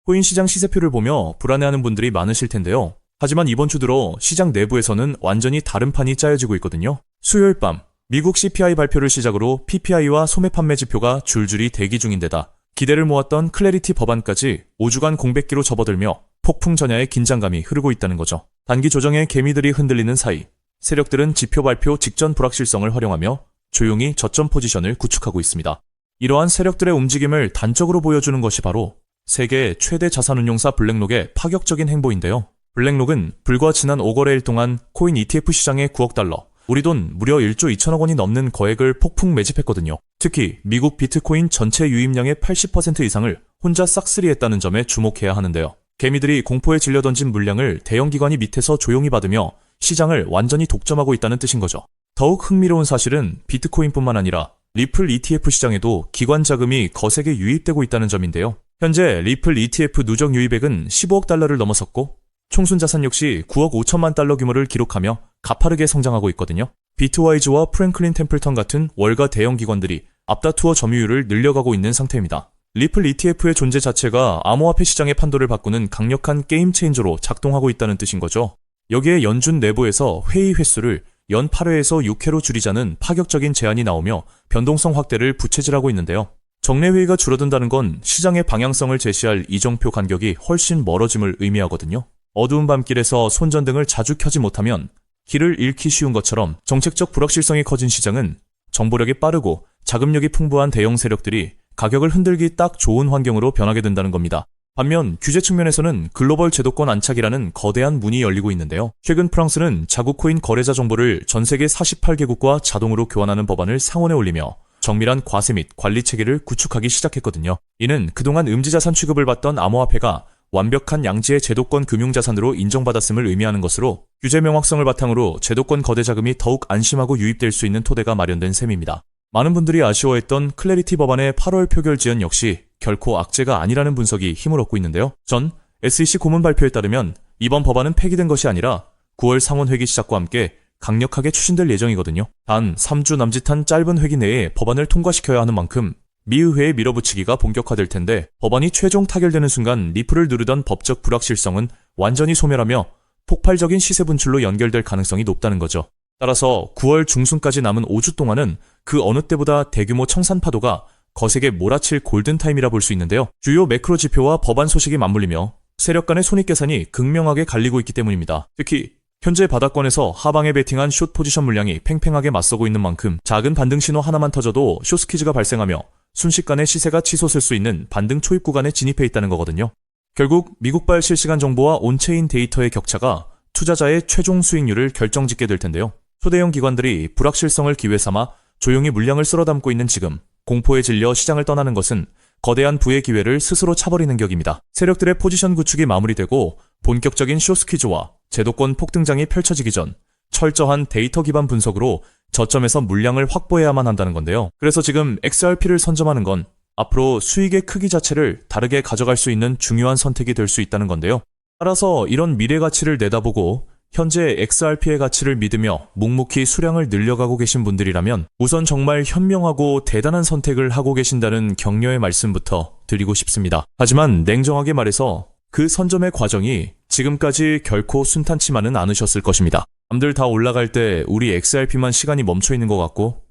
코인 시장 시세표를 보며 불안해하는 분들이 많으실 텐데요. 하지만 이번 주 들어 시장 내부에서는 완전히 다른 판이 짜여지고 있거든요. 수요일 밤 미국 CPI 발표를 시작으로 PPI와 소매 판매 지표가 줄줄이 대기 중인데다 기대를 모았던 클래리티 법안까지 5주간 공백기로 접어들며 폭풍 전야의 긴장감이 흐르고 있다는 거죠. 단기 조정에 개미들이 흔들리는 사이 세력들은 지표 발표 직전 불확실성을 활용하며 조용히 저점 포지션을 구축하고 있습니다. 이러한 세력들의 움직임을 단적으로 보여주는 것이 바로 세계 최대 자산운용사 블랙록의 파격적인 행보인데요. 블랙록은 불과 지난 5거래일 동안 코인 ETF 시장에 9억 달러, 우리 돈 무려 1조 2천억 원이 넘는 거액을 폭풍 매집했거든요. 특히 미국 비트코인 전체 유입량의 80% 이상을 혼자 싹쓸이했다는 점에 주목해야 하는데요. 개미들이 공포에 질려 던진 물량을 대형 기관이 밑에서 조용히 받으며 시장을 완전히 독점하고 있다는 뜻인 거죠. 더욱 흥미로운 사실은 비트코인뿐만 아니라 리플 ETF 시장에도 기관 자금이 거세게 유입되고 있다는 점인데요. 현재 리플 ETF 누적 유입액은 15억 달러를 넘어섰고 총순 자산 역시 9억 5천만 달러 규모를 기록하며 가파르게 성장하고 있거든요. 비트와이즈와 프랭클린 템플턴 같은 월가 대형 기관들이 앞다투어 점유율을 늘려가고 있는 상태입니다. 리플 ETF의 존재 자체가 암호화폐 시장의 판도를 바꾸는 강력한 게임 체인저로 작동하고 있다는 뜻인 거죠. 여기에 연준 내부에서 회의 횟수를 연 8회에서 6회로 줄이자는 파격적인 제안이 나오며 변동성 확대를 부채질하고 있는데요. 정례회의가 줄어든다는 건 시장의 방향성을 제시할 이정표 간격이 훨씬 멀어짐을 의미하거든요. 어두운 밤길에서 손전등을 자주 켜지 못하면 길을 잃기 쉬운 것처럼 정책적 불확실성이 커진 시장은 정보력이 빠르고 자금력이 풍부한 대형 세력들이 가격을 흔들기 딱 좋은 환경으로 변하게 된다는 겁니다. 반면 규제 측면에서는 글로벌 제도권 안착이라는 거대한 문이 열리고 있는데요. 최근 프랑스는 자국 코인 거래자 정보를 전 세계 48개국과 자동으로 교환하는 법안을 상원에 올리며 정밀한 과세 및 관리 체계를 구축하기 시작했거든요. 이는 그동안 음지자산 취급을 받던 암호화폐가 완벽한 양지의 제도권 금융자산으로 인정받았음을 의미하는 것으로 규제 명확성을 바탕으로 제도권 거대 자금이 더욱 안심하고 유입될 수 있는 토대가 마련된 셈입니다. 많은 분들이 아쉬워했던 클래리티 법안의 8월 표결 지연 역시 결코 악재가 아니라는 분석이 힘을 얻고 있는데요. 전 SEC 고문 발표에 따르면 이번 법안은 폐기된 것이 아니라 9월 상원 회기 시작과 함께 강력하게 추진될 예정이거든요. 단 3주 남짓한 짧은 회기 내에 법안을 통과시켜야 하는 만큼 미의회의 밀어붙이기가 본격화될 텐데 법안이 최종 타결되는 순간 리플을 누르던 법적 불확실성은 완전히 소멸하며 폭발적인 시세 분출로 연결될 가능성이 높다는 거죠. 따라서 9월 중순까지 남은 5주 동안은 그 어느 때보다 대규모 청산 파도가 거세게 몰아칠 골든타임이라 볼 수 있는데요. 주요 매크로 지표와 법안 소식이 맞물리며 세력 간의 손익계산이 극명하게 갈리고 있기 때문입니다. 특히 현재 바닥권에서 하방에 베팅한 숏 포지션 물량이 팽팽하게 맞서고 있는 만큼 작은 반등 신호 하나만 터져도 숏스퀴즈가 발생하며 순식간에 시세가 치솟을 수 있는 반등 초입 구간에 진입해 있다는 거거든요. 결국 미국발 실시간 정보와 온체인 데이터의 격차가 투자자의 최종 수익률을 결정짓게 될 텐데요. 초대형 기관들이 불확실성을 기회 삼아 조용히 물량을 쓸어담고 있는 지금 공포에 질려 시장을 떠나는 것은 거대한 부의 기회를 스스로 차버리는 격입니다. 세력들의 포지션 구축이 마무리되고 본격적인 숏스퀴즈와 제도권 폭등장이 펼쳐지기 전 철저한 데이터 기반 분석으로 저점에서 물량을 확보해야만 한다는 건데요. 그래서 지금 XRP를 선점하는 건 앞으로 수익의 크기 자체를 다르게 가져갈 수 있는 중요한 선택이 될 수 있다는 건데요. 따라서 이런 미래 가치를 내다보고 현재 XRP의 가치를 믿으며 묵묵히 수량을 늘려가고 계신 분들이라면 우선 정말 현명하고 대단한 선택을 하고 계신다는 격려의 말씀부터 드리고 싶습니다. 하지만 냉정하게 말해서 그 선점의 과정이 지금까지 결코 순탄치만은 않으셨을 것입니다. 남들 다 올라갈 때 우리 XRP만 시간이 멈춰 있는 것 같고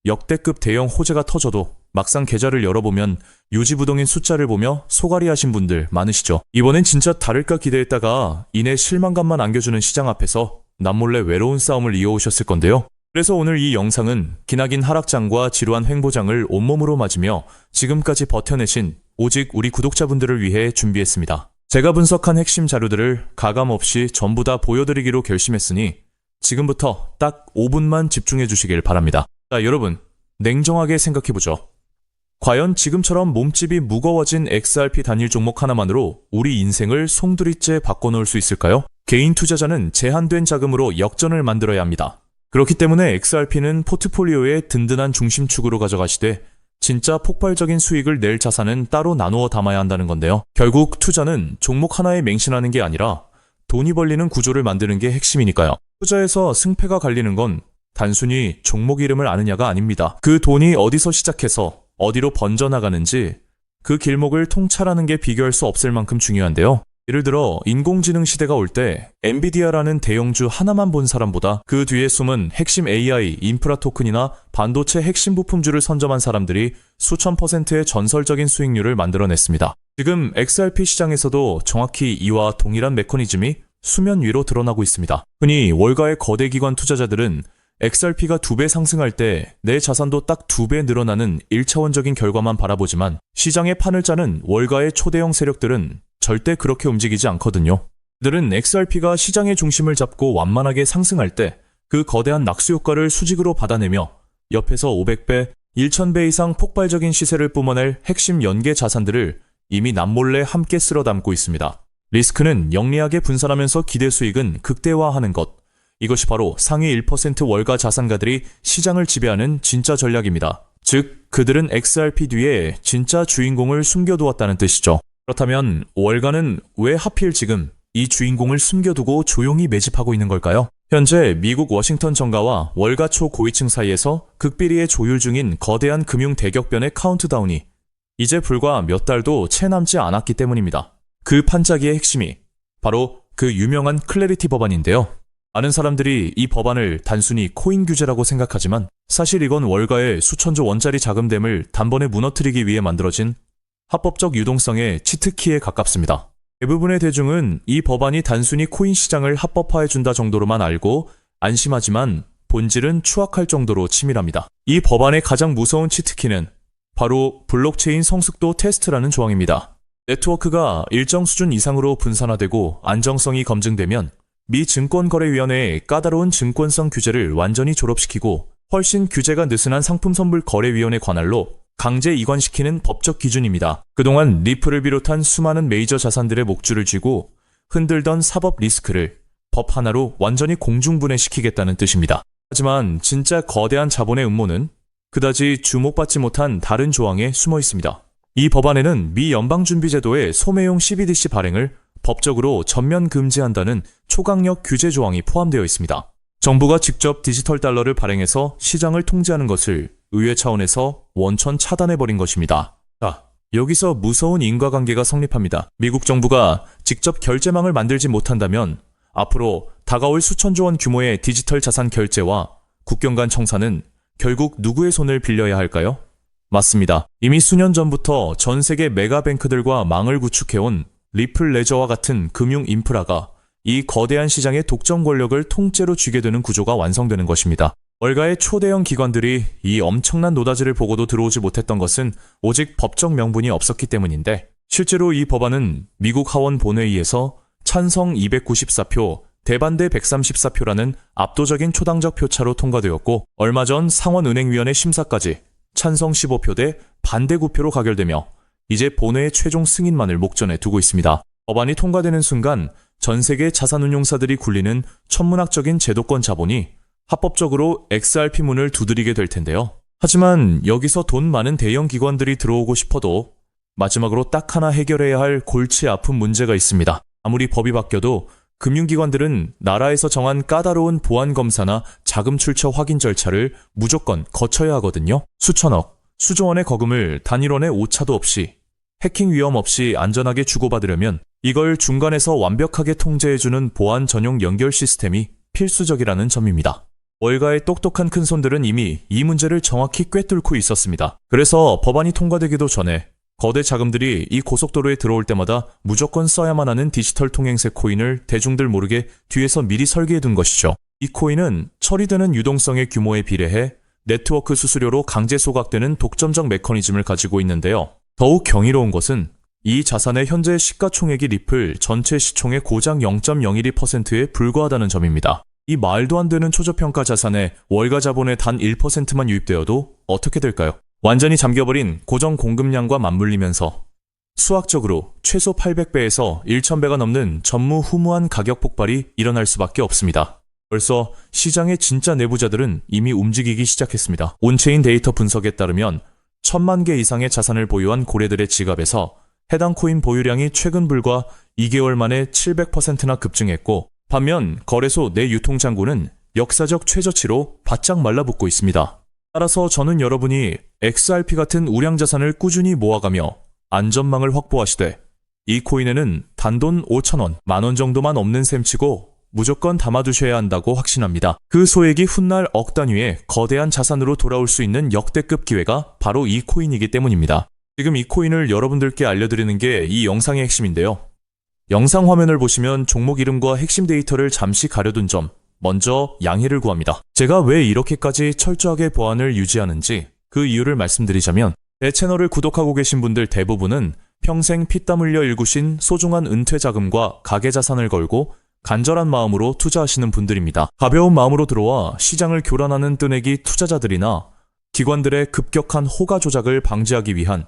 역대급 대형 호재가 터져도 막상 계좌를 열어보면 유지부동인 숫자를 보며 소갈이하신 분들 많으시죠. 이번엔 진짜 다를까 기대했다가 이내 실망감만 안겨주는 시장 앞에서 남몰래 외로운 싸움을 이어오셨을 건데요. 그래서 오늘 이 영상은 기나긴 하락장과 지루한 횡보장을 온몸으로 맞으며 지금까지 버텨내신 오직 우리 구독자분들을 위해 준비했습니다. 제가 분석한 핵심 자료들을 가감없이 전부 다 보여드리기로 결심했으니 지금부터 딱 5분만 집중해 주시길 바랍니다. 자, 여러분, 냉정하게 생각해보죠. 과연 지금처럼 몸집이 무거워진 XRP 단일 종목 하나만으로 우리 인생을 송두리째 바꿔놓을 수 있을까요? 개인 투자자는 제한된 자금으로 역전을 만들어야 합니다. 그렇기 때문에 XRP는 포트폴리오의 든든한 중심축으로 가져가시되 진짜 폭발적인 수익을 낼 자산은 따로 나누어 담아야 한다는 건데요. 결국 투자는 종목 하나에 맹신하는 게 아니라 돈이 벌리는 구조를 만드는 게 핵심이니까요. 투자에서 승패가 갈리는 건 단순히 종목 이름을 아느냐가 아닙니다. 그 돈이 어디서 시작해서 어디로 번져나가는지 그 길목을 통찰하는 게 비교할 수 없을 만큼 중요한데요. 예를 들어 인공지능 시대가 올 때 엔비디아라는 대형주 하나만 본 사람보다 그 뒤에 숨은 핵심 AI, 인프라 토큰이나 반도체 핵심 부품주를 선점한 사람들이 수천 %의 전설적인 수익률을 만들어냈습니다. 지금 XRP 시장에서도 정확히 이와 동일한 메커니즘이 수면 위로 드러나고 있습니다. 흔히 월가의 거대 기관 투자자들은 XRP가 2배 상승할 때 내 자산도 딱 2배 늘어나는 1차원적인 결과만 바라보지만 시장의 판을 짜는 월가의 초대형 세력들은 절대 그렇게 움직이지 않거든요. 그들은 XRP가 시장의 중심을 잡고 완만하게 상승할 때 그 거대한 낙수 효과를 수직으로 받아내며 옆에서 500배, 1000배 이상 폭발적인 시세를 뿜어낼 핵심 연계 자산들을 이미 남몰래 함께 쓸어 담고 있습니다. 리스크는 영리하게 분산하면서 기대 수익은 극대화하는 것. 이것이 바로 상위 1% 월가 자산가들이 시장을 지배하는 진짜 전략입니다. 즉, 그들은 XRP 뒤에 진짜 주인공을 숨겨두었다는 뜻이죠. 그렇다면 월가는 왜 하필 지금 이 주인공을 숨겨두고 조용히 매집하고 있는 걸까요? 현재 미국 워싱턴 정가와 월가 초고위층 사이에서 극비리에 조율 중인 거대한 금융 대격변의 카운트다운이 이제 불과 몇 달도 채 남지 않았기 때문입니다. 그 판짜기의 핵심이 바로 그 유명한 클래리티 법안인데요. 많은 사람들이 이 법안을 단순히 코인 규제라고 생각하지만 사실 이건 월가의 수천조 원짜리 자금댐을 단번에 무너뜨리기 위해 만들어진 합법적 유동성의 치트키에 가깝습니다. 대부분의 대중은 이 법안이 단순히 코인 시장을 합법화해준다 정도로만 알고 안심하지만 본질은 추악할 정도로 치밀합니다. 이 법안의 가장 무서운 치트키는 바로 블록체인 성숙도 테스트라는 조항입니다. 네트워크가 일정 수준 이상으로 분산화되고 안정성이 검증되면 미 증권거래위원회의 까다로운 증권성 규제를 완전히 졸업시키고 훨씬 규제가 느슨한 상품선불거래위원회 관할로 강제 이관시키는 법적 기준입니다. 그동안 리플을 비롯한 수많은 메이저 자산들의 목줄을 쥐고 흔들던 사법 리스크를 법 하나로 완전히 공중분해시키겠다는 뜻입니다. 하지만 진짜 거대한 자본의 음모는 그다지 주목받지 못한 다른 조항에 숨어 있습니다. 이 법안에는 미 연방준비제도의 소매용 CBDC 발행을 법적으로 전면 금지한다는 초강력 규제 조항이 포함되어 있습니다. 정부가 직접 디지털 달러를 발행해서 시장을 통제하는 것을 의회 차원에서 원천 차단해버린 것입니다. 자, 여기서 무서운 인과관계가 성립합니다. 미국 정부가 직접 결제망을 만들지 못한다면 앞으로 다가올 수천조 원 규모의 디지털 자산 결제와 국경 간 청산은 결국 누구의 손을 빌려야 할까요? 맞습니다. 이미 수년 전부터 전 세계 메가뱅크들과 망을 구축해온 리플 레저와 같은 금융 인프라가 이 거대한 시장의 독점 권력을 통째로 쥐게 되는 구조가 완성되는 것입니다. 월가의 초대형 기관들이 이 엄청난 노다지를 보고도 들어오지 못했던 것은 오직 법적 명분이 없었기 때문인데 실제로 이 법안은 미국 하원 본회의에서 찬성 294표, 대반대 134표라는 압도적인 초당적 표차로 통과되었고 얼마 전 상원은행위원회 심사까지 찬성 15표 대 반대 9표로 가결되며 이제 본회의 최종 승인만을 목전에 두고 있습니다. 법안이 통과되는 순간 전 세계 자산운용사들이 굴리는 천문학적인 제도권 자본이 합법적으로 XRP 문을 두드리게 될 텐데요. 하지만 여기서 돈 많은 대형 기관들이 들어오고 싶어도 마지막으로 딱 하나 해결해야 할 골치 아픈 문제가 있습니다. 아무리 법이 바뀌어도 금융기관들은 나라에서 정한 까다로운 보안검사나 자금 출처 확인 절차를 무조건 거쳐야 하거든요. 수천억, 수조 원의 거금을 단일원의 오차도 없이 해킹 위험 없이 안전하게 주고받으려면 이걸 중간에서 완벽하게 통제해주는 보안 전용 연결 시스템이 필수적이라는 점입니다. 월가의 똑똑한 큰손들은 이미 이 문제를 정확히 꿰뚫고 있었습니다. 그래서 법안이 통과되기도 전에 거대 자금들이 이 고속도로에 들어올 때마다 무조건 써야만 하는 디지털 통행세 코인을 대중들 모르게 뒤에서 미리 설계해둔 것이죠. 이 코인은 처리되는 유동성의 규모에 비례해 네트워크 수수료로 강제 소각되는 독점적 메커니즘을 가지고 있는데요. 더욱 경이로운 것은 이 자산의 현재 시가총액이 리플 전체 시총의 고작 0.012%에 불과하다는 점입니다. 이 말도 안 되는 초저평가 자산에 월가 자본의 단 1%만 유입되어도 어떻게 될까요? 완전히 잠겨버린 고정 공급량과 맞물리면서 수학적으로 최소 800배에서 1000배가 넘는 전무후무한 가격 폭발이 일어날 수밖에 없습니다. 벌써 시장의 진짜 내부자들은 이미 움직이기 시작했습니다. 온체인 데이터 분석에 따르면 1000만 개 이상의 자산을 보유한 고래들의 지갑에서 해당 코인 보유량이 최근 불과 2개월 만에 700%나 급증했고 반면 거래소 내 유통장고는 역사적 최저치로 바짝 말라붙고 있습니다. 따라서 저는 여러분이 XRP 같은 우량 자산을 꾸준히 모아가며 안전망을 확보하시되 이 코인에는 단돈 5,000원, 10,000원 정도만 없는 셈치고 무조건 담아두셔야 한다고 확신합니다. 그 소액이 훗날 억 단위의 거대한 자산으로 돌아올 수 있는 역대급 기회가 바로 이 코인이기 때문입니다. 지금 이 코인을 여러분들께 알려드리는 게 이 영상의 핵심인데요. 영상 화면을 보시면 종목 이름과 핵심 데이터를 잠시 가려둔 점, 먼저 양해를 구합니다. 제가 왜 이렇게까지 철저하게 보안을 유지하는지 그 이유를 말씀드리자면 제 채널을 구독하고 계신 분들 대부분은 평생 피땀 흘려 일구신 소중한 은퇴 자금과 가계 자산을 걸고 간절한 마음으로 투자하시는 분들입니다. 가벼운 마음으로 들어와 시장을 교란하는 뜨내기 투자자들이나 기관들의 급격한 호가 조작을 방지하기 위한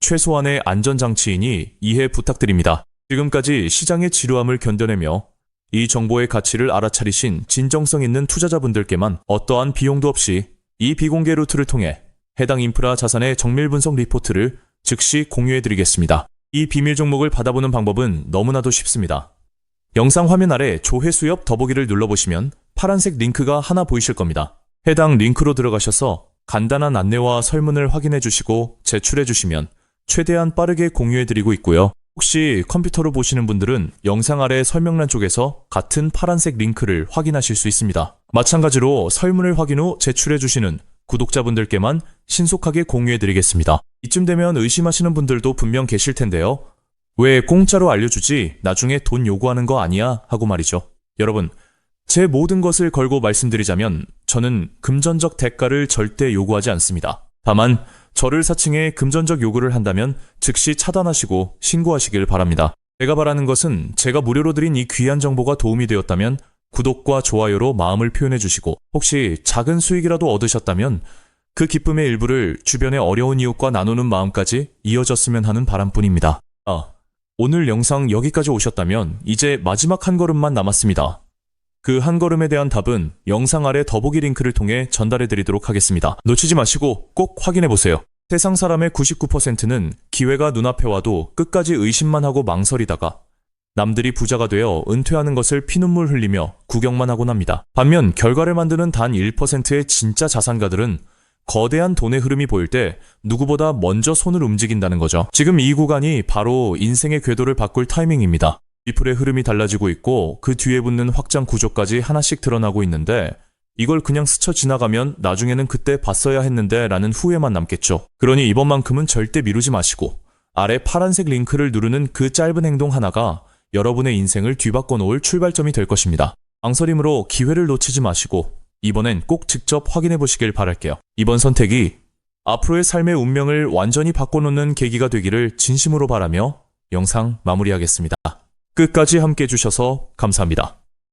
최소한의 안전장치이니 이해 부탁드립니다. 지금까지 시장의 지루함을 견뎌내며 이 정보의 가치를 알아차리신 진정성 있는 투자자분들께만 어떠한 비용도 없이 이 비공개 루트를 통해 해당 인프라 자산의 정밀 분석 리포트를 즉시 공유해드리겠습니다. 이 비밀 종목을 받아보는 방법은 너무나도 쉽습니다. 영상 화면 아래 조회수 옆 더보기를 눌러보시면 파란색 링크가 하나 보이실 겁니다. 해당 링크로 들어가셔서 간단한 안내와 설문을 확인해 주시고 제출해 주시면 최대한 빠르게 공유해드리고 있고요. 혹시 컴퓨터로 보시는 분들은 영상 아래 설명란 쪽에서 같은 파란색 링크를 확인하실 수 있습니다. 마찬가지로 설문을 확인 후 제출해 주시는 구독자분들께만 신속하게 공유해드리겠습니다. 이쯤 되면 의심하시는 분들도 분명 계실 텐데요. 왜 공짜로 알려주지 나중에 돈 요구하는 거 아니야 하고 말이죠. 여러분, 제 모든 것을 걸고 말씀드리자면 저는 금전적 대가를 절대 요구하지 않습니다. 다만 저를 사칭해 금전적 요구를 한다면 즉시 차단하시고 신고하시길 바랍니다. 제가 바라는 것은 제가 무료로 드린 이 귀한 정보가 도움이 되었다면 구독과 좋아요로 마음을 표현해 주시고 혹시 작은 수익이라도 얻으셨다면 그 기쁨의 일부를 주변의 어려운 이웃과 나누는 마음까지 이어졌으면 하는 바람뿐입니다. 오늘 영상 여기까지 오셨다면 이제 마지막 한 걸음만 남았습니다. 그 한 걸음에 대한 답은 영상 아래 더보기 링크를 통해 전달해 드리도록 하겠습니다. 놓치지 마시고 꼭 확인해 보세요. 세상 사람의 99%는 기회가 눈앞에 와도 끝까지 의심만 하고 망설이다가 남들이 부자가 되어 은퇴하는 것을 피눈물 흘리며 구경만 하곤 합니다. 반면 결과를 만드는 단 1%의 진짜 자산가들은 거대한 돈의 흐름이 보일 때 누구보다 먼저 손을 움직인다는 거죠. 지금 이 구간이 바로 인생의 궤도를 바꿀 타이밍입니다. 리플의 흐름이 달라지고 있고 그 뒤에 붙는 확장 구조까지 하나씩 드러나고 있는데 이걸 그냥 스쳐 지나가면 나중에는 그때 봤어야 했는데 라는 후회만 남겠죠. 그러니 이번만큼은 절대 미루지 마시고 아래 파란색 링크를 누르는 그 짧은 행동 하나가 여러분의 인생을 뒤바꿔 놓을 출발점이 될 것입니다. 망설임으로 기회를 놓치지 마시고 이번엔 꼭 직접 확인해 보시길 바랄게요. 이번 선택이 앞으로의 삶의 운명을 완전히 바꿔놓는 계기가 되기를 진심으로 바라며 영상 마무리하겠습니다. 끝까지 함께 해주셔서 감사합니다.